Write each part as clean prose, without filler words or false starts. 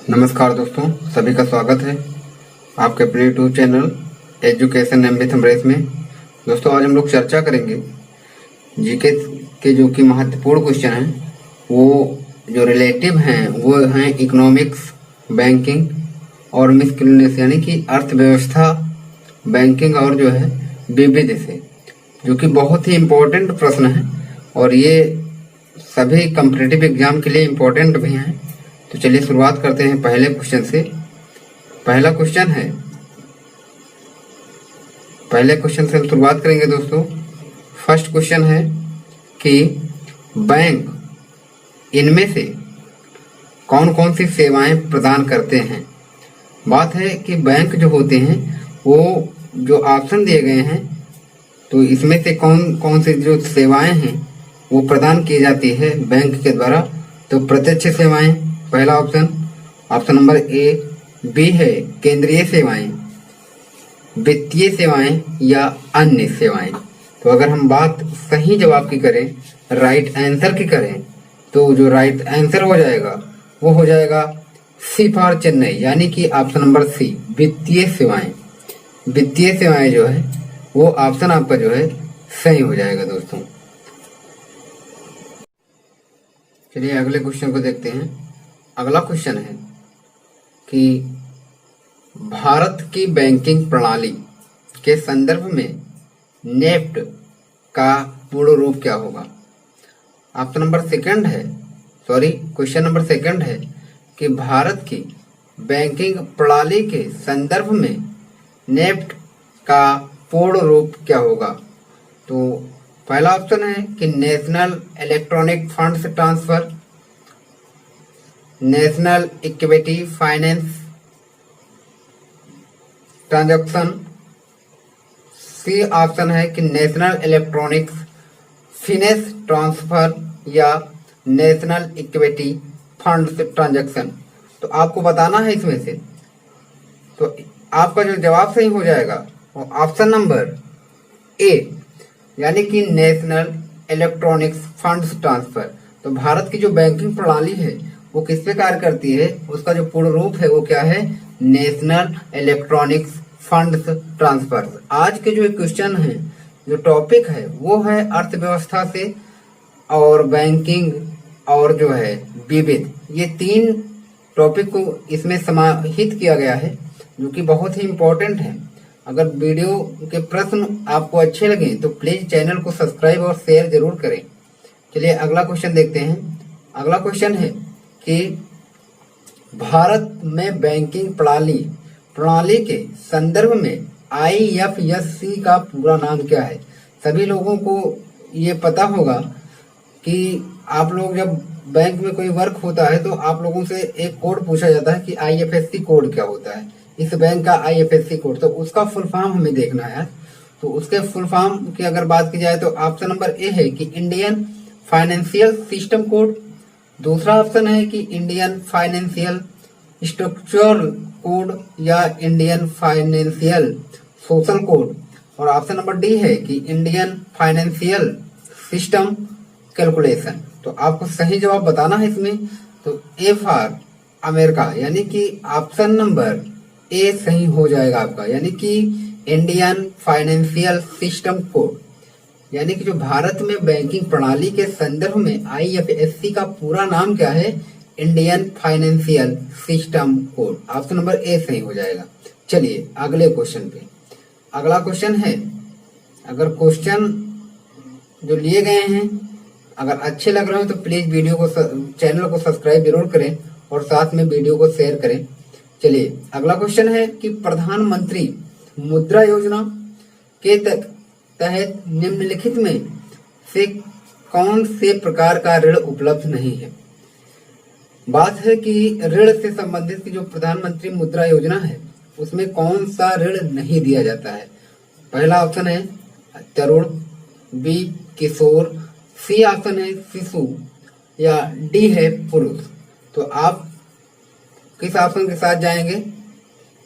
नमस्कार दोस्तों, सभी का स्वागत है आपके अपने YouTube channel education M with Amresh में। दोस्तों, आज हम लोग चर्चा करेंगे जीके के जो कि महत्वपूर्ण क्वेश्चन हैं, वो जो रिलेटिव हैं वो हैं इकोनॉमिक्स, बैंकिंग और मिसcellaneous यानी कि अर्थव्यवस्था, बैंकिंग और जो है विविध से, जो कि बहुत ही इम्पोर्टेंट प्रश्न है और ये सभी कॉम्पिटिटिव एग्जाम के लिए इम्पोर्टेंट भी हैं। तो चलिए शुरुआत करते हैं पहले क्वेश्चन से। पहले क्वेश्चन से हम शुरुआत करेंगे दोस्तों। फर्स्ट क्वेश्चन है कि बैंक इनमें से कौन कौन सी सेवाएं प्रदान करते हैं। बात है कि बैंक जो होते हैं वो जो ऑप्शन दिए गए हैं, तो इसमें से कौन कौन सी जो सेवाएं हैं वो प्रदान की जाती है बैंक के द्वारा। तो प्रत्यक्ष सेवाएं पहला ऑप्शन नंबर ए। बी है केंद्रीय सेवाएं, वित्तीय सेवाएं या अन्य सेवाएं। तो अगर हम बात सही जवाब की करें, राइट आंसर की करें, तो जो राइट आंसर हो जाएगा वो हो जाएगा सी फॉर चेन्नई, यानी कि ऑप्शन नंबर सी, वित्तीय सेवाएं। वित्तीय सेवाएं जो है वो ऑप्शन आपका जो है सही हो जाएगा दोस्तों। चलिए अगले क्वेश्चन को देखते हैं। अगला क्वेश्चन है कि भारत की बैंकिंग प्रणाली के संदर्भ में नेफ्ट का पूर्ण रूप क्या होगा। ऑप्शन नंबर सेकंड है, क्वेश्चन नंबर सेकंड है कि भारत की बैंकिंग प्रणाली के संदर्भ में नेफ्ट का पूर्ण रूप क्या होगा। तो पहला ऑप्शन है कि national electronic funds transfer, national equity finance transaction. C option है कि नेशनल इलेक्ट्रॉनिक्स फिनेंस ट्रांसफर या नेशनल इक्विटी फंड्स ट्रांजैक्शन। तो आपको बताना है इसमें से, तो आपका जो जवाब सही हो जाएगा वो ऑप्शन नंबर ए, यानी कि नेशनल इलेक्ट्रॉनिक्स फंड्स ट्रांसफर। तो भारत की जो बैंकिंग प्रणाली है वो किस पे कार्य करती है, उसका जो पूर्ण रूप है वो क्या है, नेशनल इलेक्ट्रॉनिक्स फंड्स ट्रांसफर। आज के जो क्वेश्चन है, जो टॉपिक है वो है अर्थव्यवस्था से और बैंकिंग और जो है विविध। ये तीन टॉपिक को इसमें समाहित किया गया है, जो कि बहुत ही इम्पोर्टेंट है। अगर वीडियो के प्रश्न आपको अच्छे लगे तो प्लीज चैनल को सब्सक्राइब और शेयर जरूर करें। चलिए अगला क्वेश्चन देखते हैं। अगला क्वेश्चन है कि भारत में बैंकिंग प्रणाली के संदर्भ में IFSC का पूरा नाम क्या है। सभी लोगों को ये पता होगा कि आप लोग जब बैंक में कोई वर्क होता है तो आप लोगों से एक कोड पूछा जाता है कि IFSC कोड क्या होता है, इस बैंक का IFSC कोड। तो उसका फुल फॉर्म हमें देखना है। तो उसके फुल फॉर्म की अगर बात की जाए तो ऑप्शन नंबर ए है कि इंडियन फाइनेंशियल सिस्टम कोड। दूसरा ऑप्शन है कि इंडियन फाइनेंशियल स्ट्रक्चर कोड या इंडियन फाइनेंशियल सोशल कोड। और ऑप्शन नंबर डी है कि इंडियन फाइनेंशियल सिस्टम कैलकुलेशन। तो आपको सही जवाब बताना है इसमें। तो ए फॉर अमेरिका, यानी कि ऑप्शन नंबर ए सही हो जाएगा आपका, यानी कि इंडियन फाइनेंशियल सिस्टम कोड, यानी कि जो भारत में बैंकिंग प्रणाली के संदर्भ में IFSC का पूरा नाम क्या है, Indian financial system code. Option number ए सही हो जाएगा। चलिए अगले क्वेश्चन पे। अगला क्वेश्चन है, अगर क्वेश्चन जो लिए गए हैं अगर अच्छे लग रहे हो तो प्लीज वीडियो को चैनल को सब्सक्राइब जरूर करें और साथ में वीडियो को शेयर करें। चलिए अगला क्वेश्चन है कि प्रधानमंत्री मुद्रा योजना के तहत निम्नलिखित में से कौन से प्रकार का ऋण उपलब्ध नहीं है। बात है कि ऋण से संबंधित जो प्रधानमंत्री मुद्रा योजना है उसमें कौन सा ऋण नहीं दिया जाता है। पहला ऑप्शन है तरुण, बी किशोर, सी ऑप्शन है शिशु या डी है पुरुष। तो आप किस ऑप्शन के साथ जाएंगे।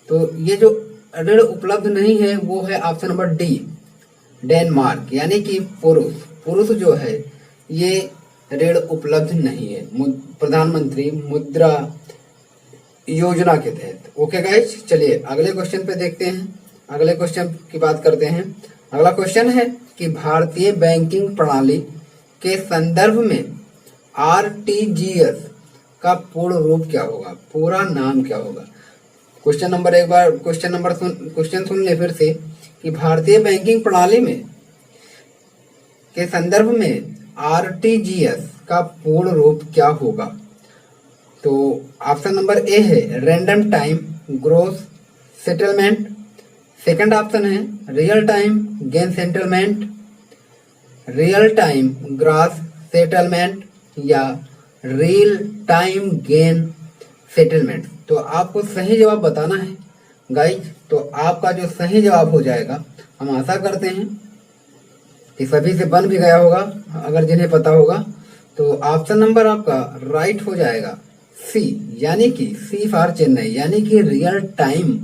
तो ये जो ऋण उपलब्ध नहीं है वो है ऑप्शन नंबर डी, डेनमार्क, यानी कि पुरुष जो है ये ऋण उपलब्ध नहीं है। प्रधानमंत्री मुद्रा योजना के तहत। ओके गाइस, चलिए अगले क्वेश्चन पे देखते हैं, अगले क्वेश्चन की बात करते हैं। अगला क्वेश्चन है कि भारतीय बैंकिंग प्रणाली के संदर्भ में आरटीजीएस का पूर्ण रूप क्या होगा, पूरा नाम क्या होगा। क्वेश्चन सुन ले फिर से कि भारतीय बैंकिंग प्रणाली में के संदर्भ में आरटीजीएस का पूर्ण रूप क्या होगा। तो ऑप्शन नंबर ए है random time gross settlement, second option है real time gain settlement, real time gross settlement या रियल टाइम गेन सेटलमेंट। तो आपको सही जवाब बताना है गाइज। तो आपका जो सही जवाब हो जाएगा, हम आशा करते हैं कि सभी से बन भी गया होगा, अगर जिन्हें पता होगा, तो ऑप्शन नंबर आपका राइट हो जाएगा सी, यानी कि सी फॉर चेन्नई, यानी कि real time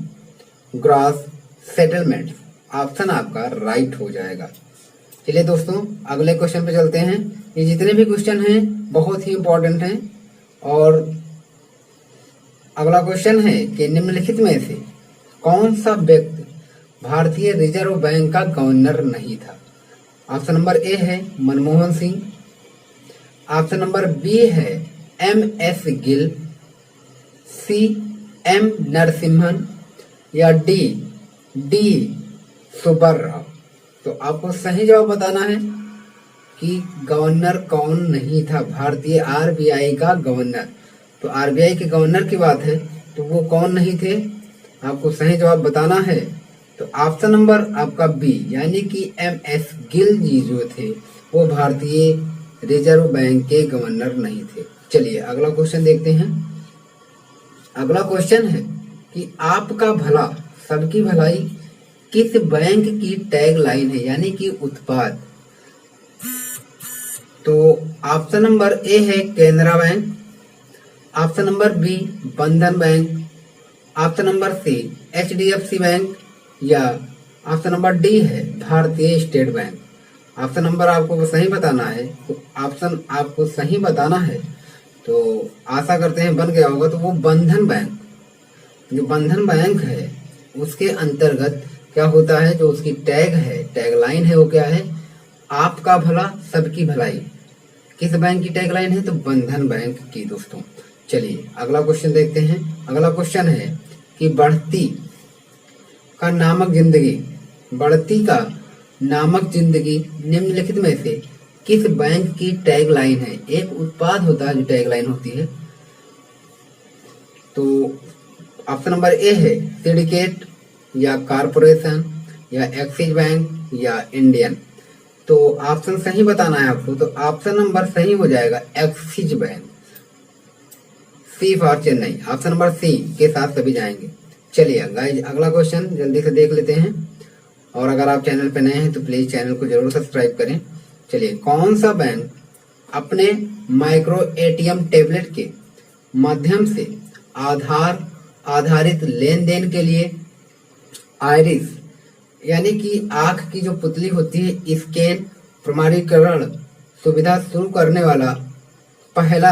gross settlement. Option आपका राइट हो जाएगा। चलिए दोस्तों अगले क्वेश्चन पे चलते हैं। ये जितने भी क्वेश्चन हैं बहुत ही इंपॉर्टेंट हैं। और अगला क्वेश्चन है कि निम्नलिखित में से कौन सा व्यक्ति भारतीय रिजर्व बैंक का गवर्नर नहीं था। ऑप्शन नंबर ए है Manmohan Singh, option number B है M S. Gill, C M Narasimhan या डी सुब्बाराव। तो आपको सही जवाब बताना है कि गवर्नर कौन नहीं था भारतीय आरबीआई का गवर्नर। तो आरबीआई के गवर्नर की बात है, तो वो कौन नहीं थे, आपको सही जवाब बताना है। तो ऑप्शन नंबर आपका बी, यानी कि एम.एस. गिल जी जो थे वो भारतीय रिजर्व बैंक के गवर्नर नहीं थे। चलिए अगला क्वेश्चन देखते हैं। अगला क्वेश्चन है कि आपका भला सबकी भलाई किस बैंक की टैग लाइन है, यानी कि उत्पाद। तो ऑप्शन नंबर ए है Canara bank, option number B Bandhan bank, option number C HDFC bank या ऑप्शन नंबर डी है Bharatiya state bank. Option number आपको सही बताना है, तो ऑप्शन आपको सही बताना है, तो आशा करते हैं बन गया होगा। तो वो बंधन बैंक, जो बंधन बैंक है उसके अंतर्गत क्या होता है, जो उसकी टैग है, टैग लाइन है, वो क्या है, आपका भला सबकी भलाई। किस बैंक की टैग लाइन है, तो बंधन बैंक की। दोस्तों चलिए अगला क्वेश्चन देखते हैं। अगला क्वेश्चन है कि बढ़ती का नामक जिंदगी निम्नलिखित में से किस बैंक की टैग लाइन है। एक उत्पाद होता है जो टैग लाइन होती है। तो ऑप्शन नंबर ए है सिंडिकेट या कारपोरेशन या एक्सिस बैंक या इंडियन। तो ऑप्शन सही बताना है आपको। तो ऑप्शन नंबर सही हो जाएगा Axis bank, C for Chennai. Option number C के साथ सभी जाएंगे। चलिए गाइज अगला क्वेश्चन जल्दी से देख लेते हैं। और अगर आप चैनल पे नए हैं तो प्लीज चैनल को जरूर सब्सक्राइब करें। चलिए, कौन सा बैंक अपने माइक्रो एटीएम टेबलेट के माध्यम से आधार आधारित लेन देन के लिए आइरिस यानी कि आंख की जो पुतली होती है स्कैन प्रमाणीकरण सुविधा शुरू करने वाला पहला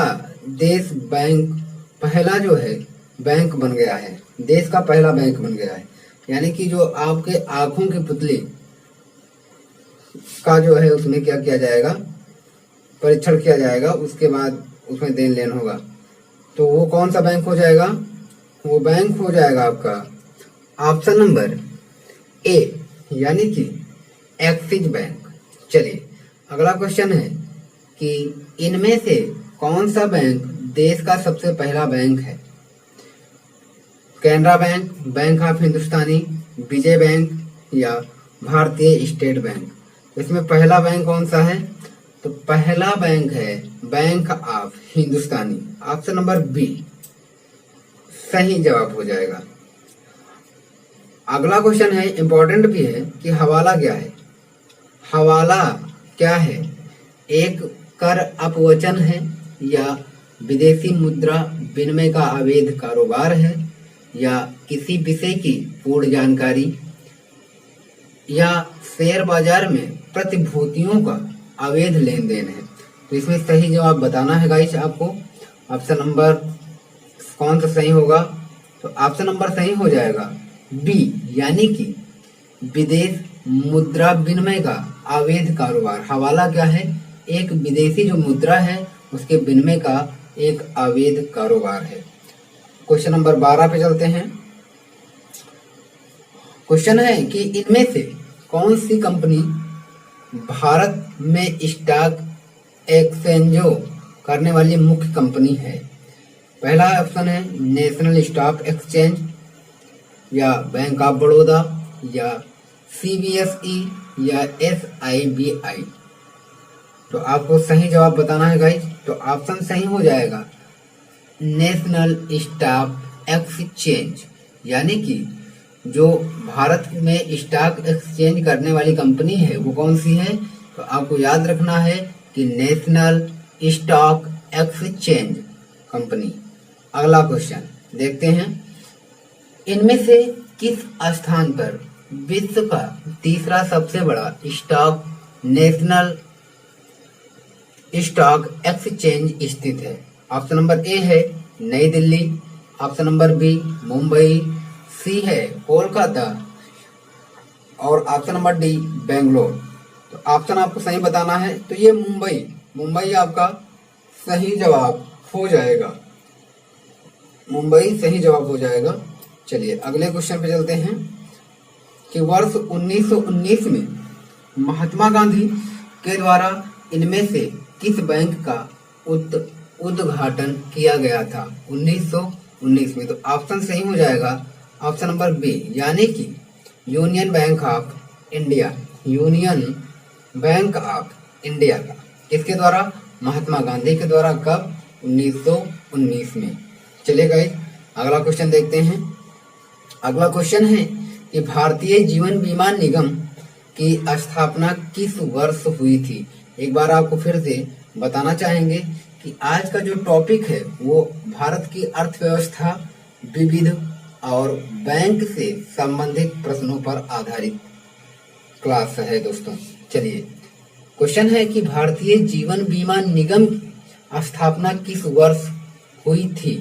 जो है बैंक बन गया है, देश का पहला बैंक बन गया है। यानी कि जो आपके आंखों की पुतली का जो है उसमें क्या किया जाएगा, परीक्षण किया जाएगा, उसके बाद उसमें देन लेन होगा। तो वो कौन सा बैंक हो जाएगा, वो बैंक हो जाएगा आपका ऑप्शन नंबर ए यानी कि एक्सिस बैंक। चलिए अगला क्वेश्चन है कि इनमें से कौन सा बैंक देश का सबसे पहला बैंक है। Canara bank, bank of Hindustani, Vijay bank या भारतीय स्टेट बैंक। इसमें पहला बैंक कौन सा है, तो पहला बैंक है bank of Hindustani. Option number B सही जवाब हो जाएगा। अगला क्वेश्चन है, इंपॉर्टेंट भी है कि हवाला क्या है। हवाला क्या है, एक कर अपवचन है या विदेशी मुद्रा विनिमय का अवैध कारोबार है या किसी विषय की पूर्ण जानकारी या शेयर बाजार में प्रतिभूतियों का अवैध लेन देन है। तो इसमें सही जवाब बताना है गाइस आपको। ऑप्शन नंबर कौन सा सही होगा, तो ऑप्शन नंबर सही हो जाएगा बी, यानी कि विदेश मुद्रा विनिमय का अवैध कारोबार। हवाला क्या है? एक विदेशी जो मुद्रा है उसके विनिमय का एक अवैध कारोबार है। क्वेश्चन नंबर 12 पे चलते हैं। क्वेश्चन है कि इनमें से कौन सी कंपनी भारत में स्टॉक एक्सचेंजों करने वाली मुख्य कंपनी है? पहला ऑप्शन है नेशनल स्टॉक एक्सचेंज, या बैंक ऑफ बड़ौदा, या सीबीएसई, या एसआईबीआई। तो आपको सही जवाब बताना है गाइस। तो ऑप्शन सही हो जाएगा नेशनल स्टॉक एक्सचेंज, यानी कि जो भारत में स्टॉक एक्सचेंज करने वाली कंपनी है वो कौन सी है? तो आपको याद रखना है कि नेशनल स्टॉक एक्सचेंज कंपनी। अगला क्वेश्चन देखते हैं। इनमें से किस स्थान पर विश्व का तीसरा सबसे बड़ा स्टॉक नेशनल स्टॉक एक्सचेंज स्थित है? ऑप्शन नंबर ए है New Delhi, option number B Mumbai, C है कोलकाता, और ऑप्शन नंबर डी बेंगलोर। तो ऑप्शन आपको सही बताना है। तो ये मुंबई आपका सही जवाब हो जाएगा। मुंबई सही जवाब हो जाएगा। चलिए अगले क्वेश्चन पे चलते हैं कि वर्ष 1919 में महात्मा गांधी के द्वारा इनमें से किस बैंक का उद्घाटन किया गया था 1919 में? तो ऑप्शन सही हो जाएगा ऑप्शन नंबर बी, यानी कि union bank of India. Union bank of India का किसके द्वारा? महात्मा गांधी के द्वारा। कब? 1919 में। चलिए गाइस अगला क्वेश्चन देखते हैं। अगला क्वेश्चन है कि भारतीय जीवन बीमा निगम की स्थापना किस वर्ष हुई थी? एक बार आपको फिर से बताना चाहेंगे कि आज का जो टॉपिक है वो भारत की अर्थव्यवस्था, विविध और बैंक से संबंधित प्रश्नों पर आधारित क्लास है दोस्तों। चलिए क्वेश्चन है कि भारतीय जीवन बीमा निगम की स्थापना किस वर्ष हुई थी?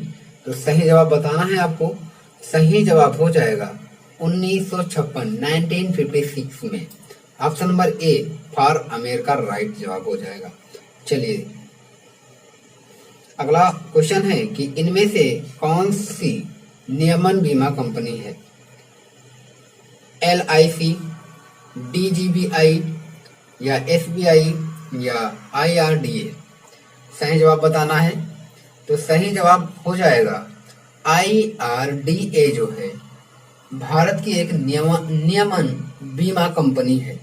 तो सही जवाब बताना है आपको। सही जवाब हो जाएगा 1956, 1956 में। Option number A for America right जवाब हो जाएगा। चलिए अगला क्वेश्चन है कि इनमें से कौन सी नियमन बीमा कंपनी है? LIC, DGBI, या SBI, या IRDA? सही जवाब बताना है। तो सही जवाब हो जाएगा IRDA जो है भारत की एक नियमन बीमा कंपनी है,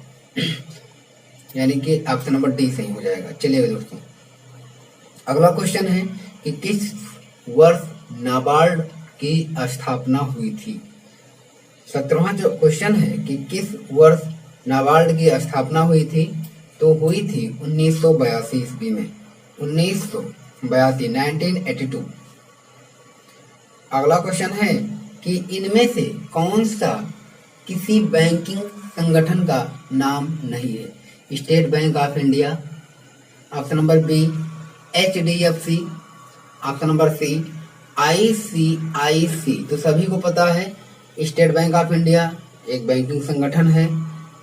यानी कि ऑप्शन नंबर डी सही हो जाएगा। चलिए दोस्तों अगला क्वेश्चन है कि किस वर्ष नाबार्ड की स्थापना हुई थी? 17वां जो क्वेश्चन है कि किस वर्ष नाबार्ड की स्थापना हुई थी? तो हुई थी 1982 ईस्वी में। 1982। अगला क्वेश्चन है कि इनमें से कौन सा किसी बैंकिंग संगठन का नाम नहीं है? State Bank of India, option number B HDFC, option number C ICIC। तो सभी को पता है स्टेट बैंक ऑफ इंडिया एक बैंकिंग संगठन है,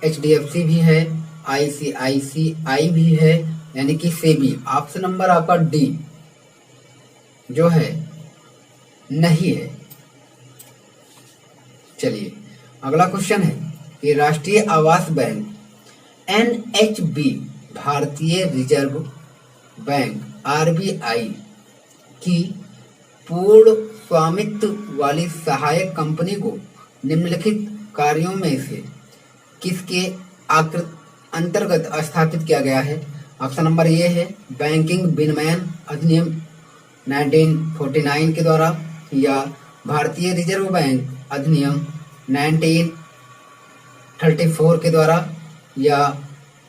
HDFC भी है, ICICI भी है, यानी कि सेबी। ऑप्शन नंबर आपका डी जो है नहीं है। चलिए अगला क्वेश्चन है कि राष्ट्रीय आवास बैंक NHB भारतीय रिजर्व बैंक RBI की पूर्ण स्वामित्व वाली सहायक कंपनी को निम्नलिखित कार्यों में से किसके अंतर्गत स्थापित किया गया है? ऑप्शन नंबर ए है बैंकिंग विनिमयन अधिनियम 1949 के द्वारा, या भारतीय रिजर्व बैंक अधिनियम 1934 के द्वारा, या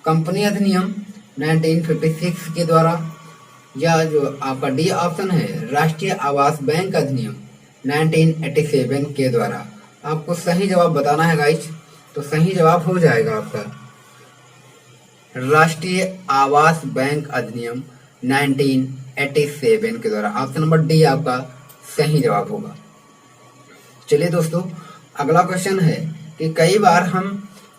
कंपनी अधिनियम 1956 के द्वारा, या जो आपका डी ऑप्शन है राष्ट्रीय आवास बैंक अधिनियम 1987 के द्वारा। आपको सही जवाब बताना है गाइस। तो सही जवाब हो जाएगा आपका राष्ट्रीय आवास बैंक अधिनियम 1987 के द्वारा। ऑप्शन नंबर डी आपका सही जवाब होगा। चलिए दोस्तों, अगला क्वेश्चन है कि कई बार हम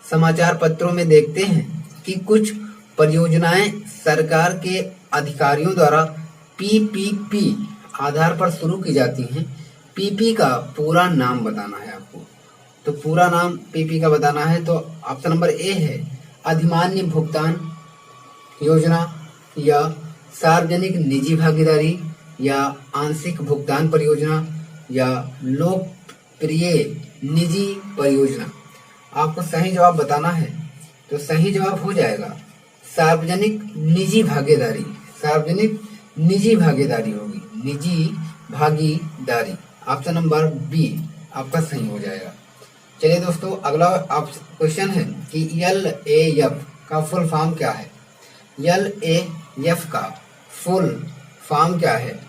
समाचार पत्रों में देखते हैं कि कुछ परियोजनाएं सरकार के अधिकारियों द्वारा पीपीपी आधार पर शुरू की जाती हैं। पीपी का पूरा नाम बताना है आपको। तो पूरा नाम पीपी का बताना है तो ऑप्शन नंबर ए है अधिमान्य भुगतान योजना, या सार्वजनिक निजी भागीदारी, या आंशिक भुगतान परियोजना, या लोकप्रिय निजी परियोजना। आपको सही जवाब बताना है तो सही जवाब हो जाएगा सार्वजनिक निजी भागीदारी। सार्वजनिक निजी भागीदारी होगी, निजी भागीदारी। ऑप्शन नंबर बी आपका सही हो जाएगा। चलिए दोस्तों, अगला क्वेश्चन है कि LAF का फुल फॉर्म क्या है। LAF का फुल फॉर्म क्या है?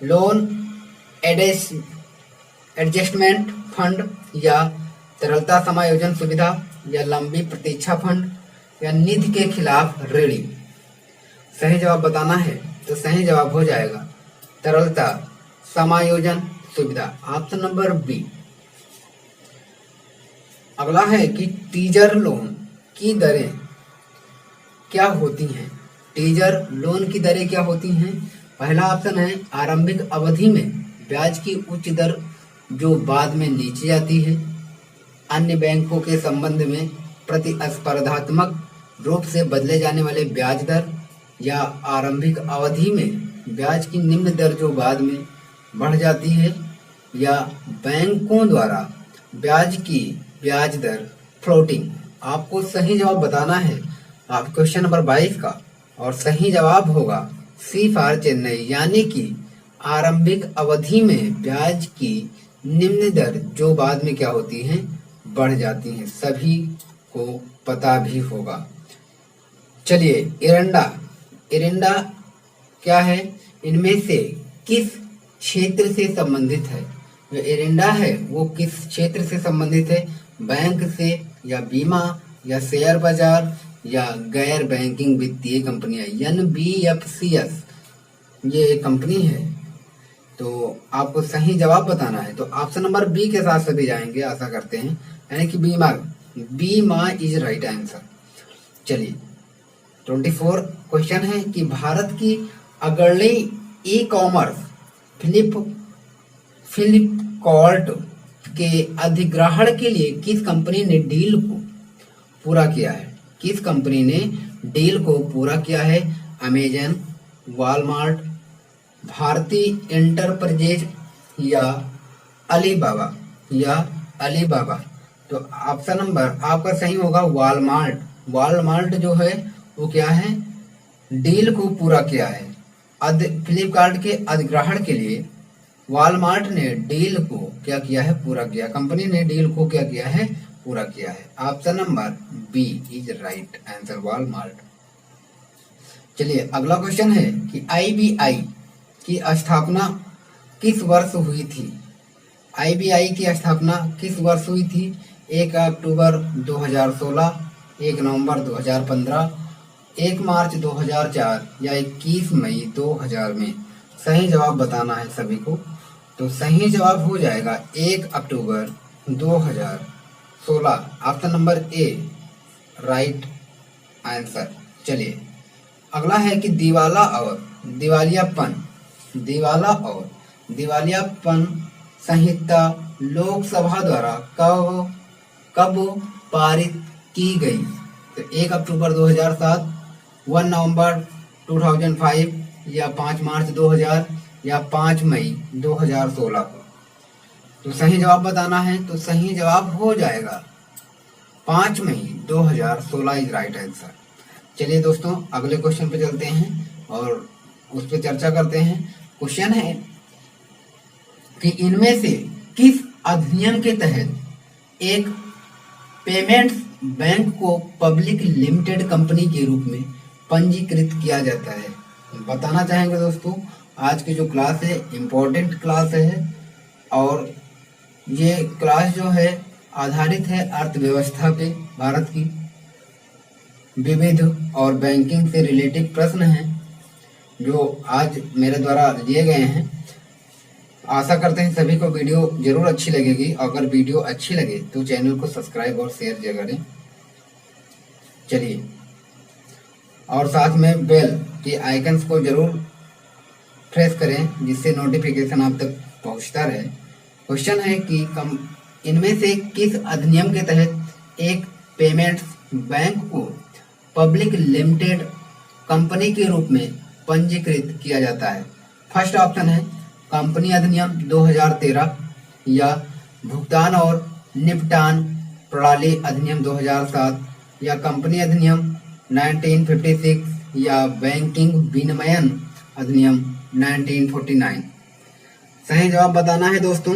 लोन एडजस्टमेंट फंड, या तरलता समायोजन सुविधा, या लंबी प्रतीक्षा फंड, या निधि के खिलाफ ऋणी। सही जवाब बताना है तो सही जवाब हो जाएगा तरलता समायोजन सुविधा। Option number B. अगला है कि टीजर लोन की दरें क्या होती हैं। टीजर लोन की दरें क्या होती हैं? पहला ऑप्शन है आरंभिक अवधि में ब्याज की उच्च दर जो बाद में नीचे जाती है। अन्य बैंकों के संबंध में प्रतिस्पर्धात्मक रूप से बदले जाने वाले ब्याज दर, या आरंभिक अवधि में ब्याज की निम्न दर जो बाद में बढ़ जाती है, या बैंकों द्वारा ब्याज की ब्याज दर फ्लोटिंग। आपको सही जवाब बताना है आप क्वेश्चन नंबर 22 का, और सही जवाब होगा सी फॉर चेन्नई, यानी कि आरंभिक अवधि में ब्याज की निम्न दर जो बाद में क्या होती हैं, बढ़ जाती हैं। सभी को पता भी होगा। चलिए, इरेंडा क्या है? इनमें से किस क्षेत्र से संबंधित है? जो इरेंडा है वो किस क्षेत्र से संबंधित है? बैंक से, या बीमा, या शेयर बाजार, या गैर बैंकिंग वित्तीय कंपनियां। NBFCs ये एक कंपनी है। तो आपको सही जवाब बताना है तो ऑप्शन नंबर बी के साथ सभी जाएंगे, आशा करते हैं, यानी कि बीमा इज राइट आंसर। चलिए, 24 क्वेश्चन है कि भारत की अग्रणी ई कॉमर्स फ्लिपकार्ट के अधिग्रहण के लिए किस कंपनी ने डील को पूरा किया है? किस कंपनी ने डील को पूरा किया है? अमेजन, वॉलमार्ट, भारती एंटरप्राइजेज, या अलीबाबा। तो ऑप्शन नंबर आपका सही होगा वॉलमार्ट। वॉलमार्ट जो है वो क्या है? डील को पूरा किया है। फ्लिपकार्ट के अधिग्रहण के लिए वॉलमार्ट ने डील को क्या किया है? पूरा किया। कंपनी ने डील को क्या किया है? पूरा किया है। Option number B is right answer, Walmart. चलिए, अगला क्वेश्चन है कि IBI की स्थापना किस वर्ष हुई थी? IBI की स्थापना किस वर्ष हुई थी? 1 अक्टूबर 2016, 1 नवंबर 2015, 1 मार्च 2004, या 21 मई 2000 में। सही जवाब बताना है सभी को। तो सही जवाब हो जाएगा 1 अक्टूबर 2016। ऑप्शन नंबर ए राइट आंसर। चलिए, अगला है कि दिवाला और दिवालियापन संहिता लोकसभा द्वारा कब पारित की गई? तो 1 अक्टूबर 2007, 1 नवंबर 2005, या 5 मार्च 2000, या 5 मई 2016 को। तो सही जवाब बताना है तो सही जवाब हो जाएगा 5 मई 2016 इज राइट आंसर। चलिए दोस्तों, अगले क्वेश्चन पे चलते हैं और उस पर चर्चा करते हैं। क्वेश्चन है कि इनमें से किस अधिनियम के तहत एक पेमेंट्स बैंक को पब्लिक लिमिटेड कंपनी के रूप में पंजीकृत किया जाता है? बताना चाहेंगे दोस्तों। आज की जो क्लास है इम्पोर्टेंट क्लास है, और ये क्लास जो है आधारित है अर्थव्यवस्था पे। भारत की विविध और बैंकिंग से रिलेटेड प्रश्न हैं जो आज मेरे द्वारा लिए गए हैं। आशा करते हैं सभी को वीडियो जरूर अच्छी लगेगी। अगर वीडियो अच्छी लगे तो चैनल को सब्सक्राइब और शेयर जरूर करें। चलिए, और साथ में बेल के आइकन्स को जरूर प्रेस करें जिससे नोटिफिकेशन आप तक पहुंचता रहे। क्वेश्चन है कि इनमें से किस अधिनियम के तहत एक पेमेंट्स बैंक को पब्लिक लिमिटेड कंपनी के रूप में पंजीकृत किया जाता है? फर्स्ट ऑप्शन है कंपनी अधिनियम 2013 या भुगतान और निपटान प्रणाली अधिनियम 2007 या कंपनी अधिनियम 1956 या बैंकिंग विनियमन अधिनियम 1949। सही जवाब बताना है दोस्तों।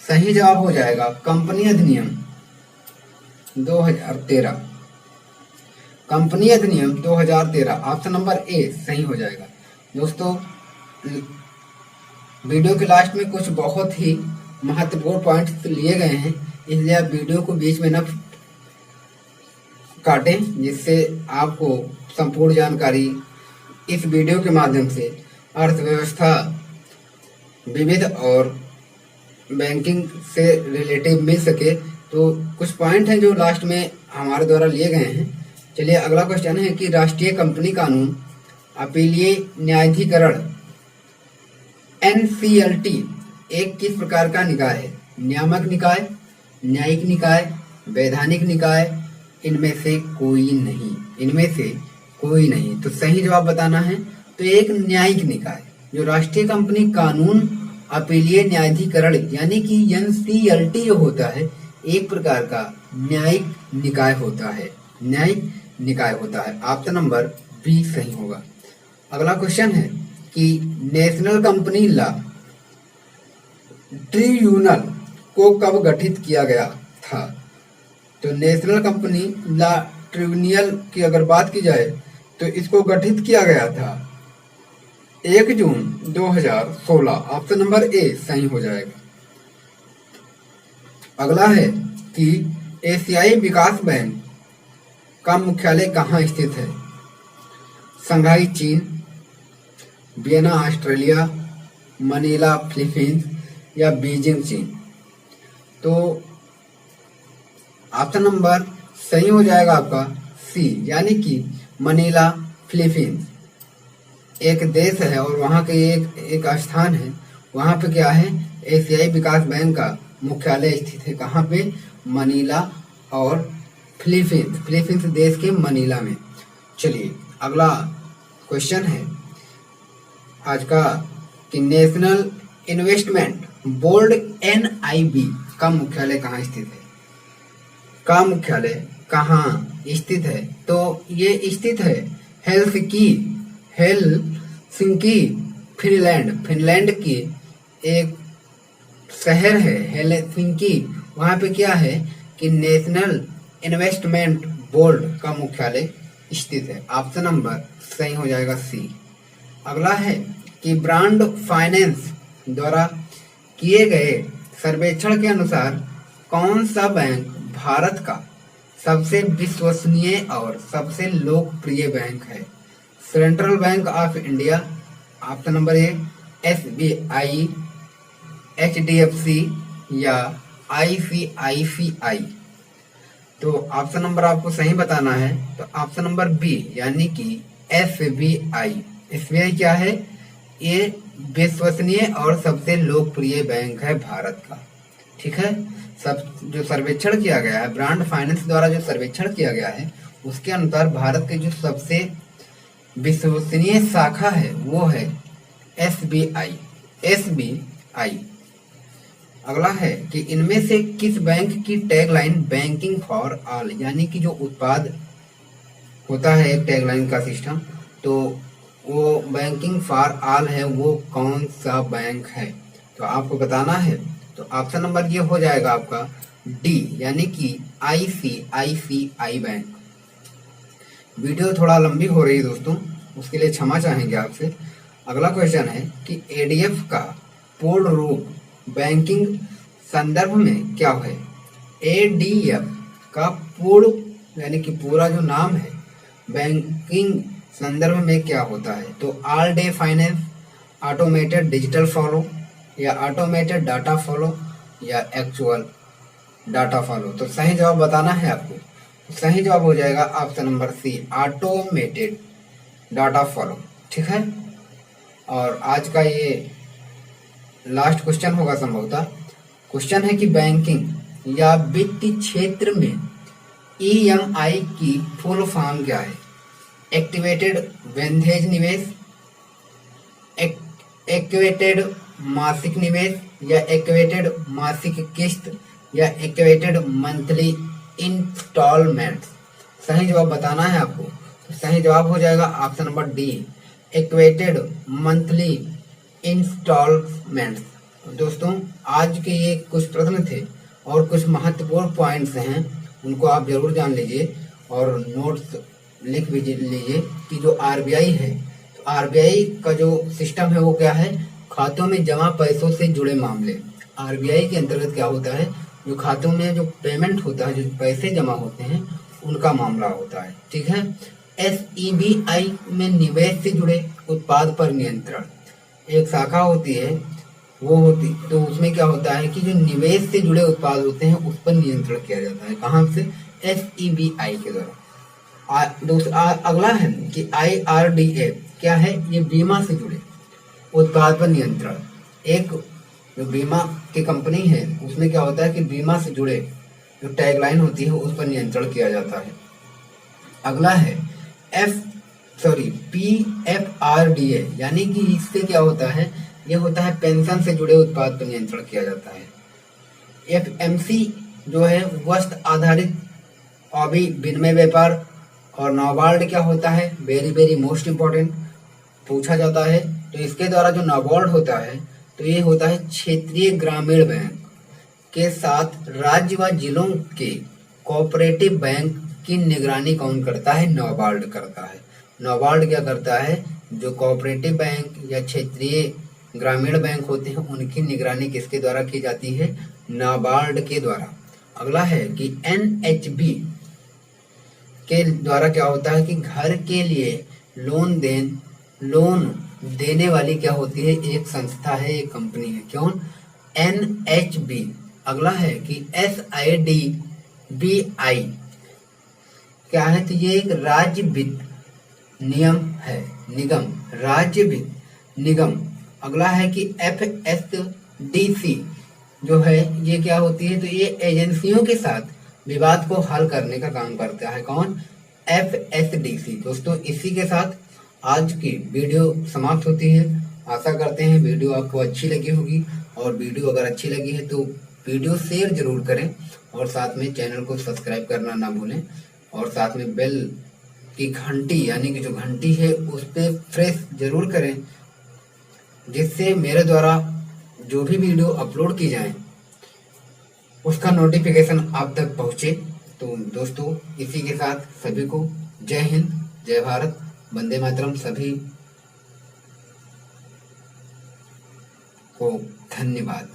सही जवाब हो जाएगा कंपनी अधिनियम 2013। कंपनी अधिनियम 2013 ऑप्शन नंबर ए सही हो जाएगा। दोस्तों, वीडियो के लास्ट में कुछ बहुत ही महत्वपूर्ण पॉइंट्स लिए गए हैं, इसलिए आप वीडियो को बीच में न काटें, जिससे आपको संपूर्ण जानकारी इस वीडियो के माध्यम से अर्थव्यवस्था, विविध और बैंकिंग से रिलेटिव मिल सके। तो कुछ पॉइंट हैं जो लास्ट में हमारे द्वारा लिए गए हैं। चलिए, अगला क्वेश्चन है कि राष्ट्रीय कंपनी कानून अपीलीय न्यायाधिकरण NCLT एक किस प्रकार का निकाय है? नियामक निकाय, न्यायिक निकाय, वैधानिक निकाय, इनमें से कोई नहीं। इनमें से कोई नहीं। तो सही जवाब बताना है। तो एक न्यायिक निकाय, जो राष्ट्रीय कंपनी कानून अपीलीय न्यायाधिकरण यानी कि NCLT जो होता है, एक प्रकार का न्यायिक निकाय होता है। न्यायिक निकाय होता है। ऑप्शन नंबर बी सही होगा। अगला क्वेश्चन है कि नेशनल कंपनी लॉ ट्रिब्यूनल को कब गठित किया गया था? तो नेशनल कंपनी लॉ ट्रिब्यूनल की अगर बात की जाए तो इसको गठित किया गया था 1 जून 2016। ऑप्शन नंबर ए सही हो जाएगा। अगला है कि एशियाई विकास बैंक का मुख्यालय कहाँ स्थित है? शंघाई चीन, वियना ऑस्ट्रेलिया, मनीला फिलीपींस या बीजिंग चीन। तो ऑप्शन नंबर सही हो जाएगा आपका सी, यानी कि मनीला फिलीपींस एक देश है और वहाँ के एक स्थान है। वहाँ पे क्या है? एशियाई विकास बैंक का मुख्यालय स्थित है। कहाँ पे? मनीला और फिलीपींस देश के मनीला में। चलिए, अगला क्वेश्चन है आज का कि नेशनल इन्वेस्टमेंट बोर्ड NIB का मुख्यालय कहाँ स्थित है? का मुख्यालय कहाँ स्थित है? तो ये स्थित है हेलसिंकी फिनलैंड की एक शहर है हेलसिंकी। वहाँ पे क्या है कि नेशनल इन्वेस्टमेंट बोर्ड का मुख्यालय स्थित है। ऑप्शन नंबर सही हो जाएगा सी। अगला है कि ब्रांड फाइनेंस द्वारा किए गए सर्वेक्षण के अनुसार कौन सा बैंक भारत का सबसे विश्वसनीय और सबसे लोकप्रिय बैंक है? Central bank of India, option number A SBI, HDFC या ICICI। तो ऑप्शन नंबर आपको सही बताना है। तो ऑप्शन नंबर बी यानी कि SBI। SBI क्या है? ये विश्वसनीय और सबसे लोकप्रिय बैंक है भारत का। ठीक है। सब जो सर्वेक्षण किया गया है ब्रांड फाइनेंस द्वारा, जो सर्वेक्षण किया गया है उसके अनुसार भारत के जो सबसे विश्वसनीय शाखा है वो है SBI। अगला है कि इनमें से किस बैंक की टैगलाइन बैंकिंग फॉर ऑल, यानी कि जो उत्पाद होता है एक टैगलाइन का सिस्टम, तो वो बैंकिंग फॉर ऑल है, वो कौन सा बैंक है? तो आपको बताना है। तो ऑप्शन नंबर ये हो जाएगा आपका डी, यानी कि ICICI बैंक। वीडियो थोड़ा लंबी हो रही है दोस्तों, उसके लिए क्षमा चाहेंगे आपसे। अगला क्वेश्चन है कि ADF का पूर्ण रूप बैंकिंग संदर्भ में क्या है? ADF का पूर्ण यानी कि पूरा जो नाम है बैंकिंग संदर्भ में क्या होता है? तो all day finance, automated digital flow, या ऑटोमेटेड डाटा फॉलो या एक्चुअल डाटा फॉलो। तो सही जवाब बताना है आपको। सही जवाब हो जाएगा option number C, automated data follow. ठीक है, और आज का ये लास्ट क्वेश्चन होगा संभवतः। क्वेश्चन है कि बैंकिंग या वित्तीय क्षेत्र में ईएमआई की फुल फॉर्म क्या है? एक्टिवेटेड वेंथेज निवेश, एक्टिवेटेड मासिक निवेश, या एक्टिवेटेड मासिक किस्त, या एक्टिवेटेड मंथली इंस्टॉलमेंट। सही जवाब बताना है आपको। तो सही जवाब हो जाएगा option number D, activated monthly instalments. दोस्तों आज के ये कुछ प्रश्न थे और कुछ महत्वपूर्ण पॉइंट्स हैं, उनको आप जरूर जान लीजिए और नोट्स लिख भी लीजिए कि जो आरबीआई है, तो आरबीआई का जो सिस्टम है वो क्या है? खातों में जमा पैसों से जुड़े मामले। आरबीआई के अंतर्गत क्या होता है? जो खातों में जो पेमेंट होता है, जो पैसे जमा होते हैं, उनका मामला होता है। ठीक है। एसईबीआई में निवेश से जुड़े उत्पाद पर नियंत्रण एक शाखा होती है, वो होती तो उसमें क्या होता है कि जो निवेश से जुड़े उत्पाद होते हैं उस पर नियंत्रण किया जाता है। कहाँ से? एसईबीआई के द्वारा। दूसरा अगला है कि आईआरडीए क्या है? ये बीमा से जुड़े उत्पाद पर नियंत्रण। एक जो बीमा की कंपनी है उसमें क्या होता है कि बीमा से जुड़े जो टैगलाइन होती है उस पर नियंत्रण किया जाता है। अगला है पीएफआरडीए, यानी कि इससे क्या होता है? ये होता है पेंशन से जुड़े उत्पाद पर नियंत्रण किया जाता है। एफएमसी जो है वस्तु आधारित अभी विनिमय व्यापार। और नाबार्ड क्या होता है? वेरी वेरी मोस्ट इम्पोर्टेंट पूछा जाता है। तो इसके द्वारा जो नाबार्ड होता है तो ये होता है क्षेत्रीय ग्रामीण बैंक के साथ राज्य व जिलों के कोऑपरेटिव बैंक की निगरानी कौन करता है? नाबार्ड करता है। नाबार्ड क्या करता है? जो कोऑपरेटिव बैंक या क्षेत्रीय ग्रामीण बैंक होते हैं उनकी निगरानी किसके द्वारा की जाती है? नाबार्ड के द्वारा। अगला है कि एनएचबी के द्वारा क्या होता है कि घर के लिए लोन देने वाली क्या होती है? एक संस्था है, एक कंपनी है। कौन? एनएचबी। अगला है कि एसआईडीबीआई क्या है? तो ये एक राज्य वित्त राज्य वित्त निगम। अगला है कि एफएसडीसी जो है ये क्या होती है? तो ये एजेंसियों के साथ विवाद को हल करने का काम करता है। कौन? एफएसडीसी। दोस्तों इसी के साथ आज की वीडियो समाप्त होती है। आशा करते हैं वीडियो आपको अच्छी लगी होगी, और वीडियो अगर अच्छी लगी है तो वीडियो शेयर जरूर करें और साथ में चैनल को सब्सक्राइब करना ना भूलें, और साथ में बेल की घंटी यानी कि जो घंटी है उस पर प्रेस जरूर करें, जिससे मेरे द्वारा जो भी वीडियो अपलोड की जाए उसका नोटिफिकेशन आप तक पहुंचे। तो दोस्तों इसी के साथ सभी को जय हिंद, जय भारत, वंदे मातरम। सभी को धन्यवाद।